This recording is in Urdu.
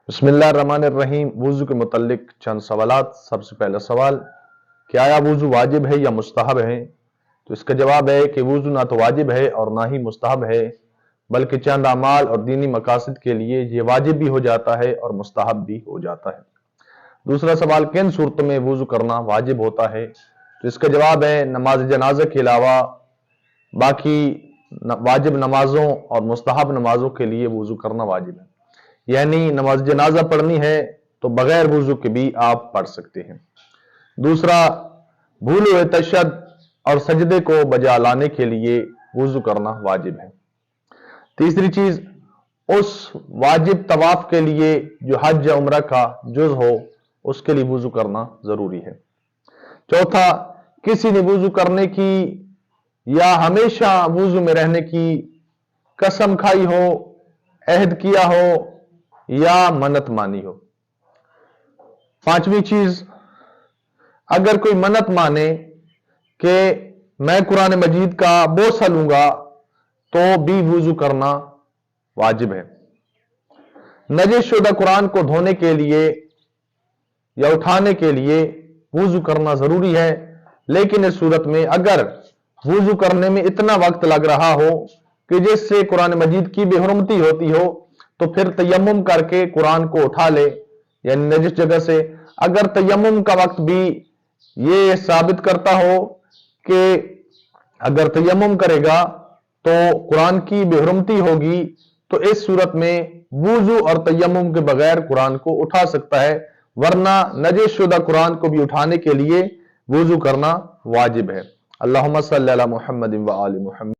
بسم اللہ الرحمن الرحیم۔ وضو کے متعلق چند سوالات۔ سب سے پہلا سوال، کیا وضو واجب ہے یا مستحب ہے؟ تو اس کا جواب ہے کہ وضو نہ تو واجب ہے اور نہ ہی مستحب ہے، بلکہ چند اعمال اور دینی مقاصد کے لیے یہ واجب بھی ہو جاتا ہے اور مستحب بھی ہو جاتا ہے۔ دوسرا سوال، کن صورتوں میں وضو کرنا واجب ہوتا ہے؟ تو اس کا جواب ہے نماز جنازہ کے علاوہ باقی واجب نمازوں اور مستحب نمازوں کے لیے وضو کرنا واجب ہے، یعنی نماز جنازہ پڑھنی ہے تو بغیر وضو کے بھی آپ پڑھ سکتے ہیں۔ دوسرا، بھول ہوئے تشہد اور سجدے کو بجا لانے کے لیے وضو کرنا واجب ہے۔ تیسری چیز، اس واجب طواف کے لیے جو حج یا عمرہ کا جز ہو اس کے لیے وضو کرنا ضروری ہے۔ چوتھا، کسی نے وضو کرنے کی یا ہمیشہ وضو میں رہنے کی قسم کھائی ہو، عہد کیا ہو یا منت مانی ہو۔ پانچویں چیز، اگر کوئی منت مانے کہ میں قرآن مجید کا بوسہ لوں گا تو بھی وضو کرنا واجب ہے۔ نجس شدہ قرآن کو دھونے کے لیے یا اٹھانے کے لیے وضو کرنا ضروری ہے، لیکن اس صورت میں اگر وضو کرنے میں اتنا وقت لگ رہا ہو کہ جس سے قرآن مجید کی بے حرمتی ہوتی ہو تو پھر تیمم کر کے قرآن کو اٹھا لے، یعنی نجس جگہ سے۔ اگر تیمم کا وقت بھی یہ ثابت کرتا ہو کہ اگر تیمم کرے گا تو قرآن کی بے حرمتی ہوگی، تو اس صورت میں وضو اور تیمم کے بغیر قرآن کو اٹھا سکتا ہے، ورنہ نجس شدہ قرآن کو بھی اٹھانے کے لیے وضو کرنا واجب ہے۔ اللہم صلی علی محمد و آل محمد۔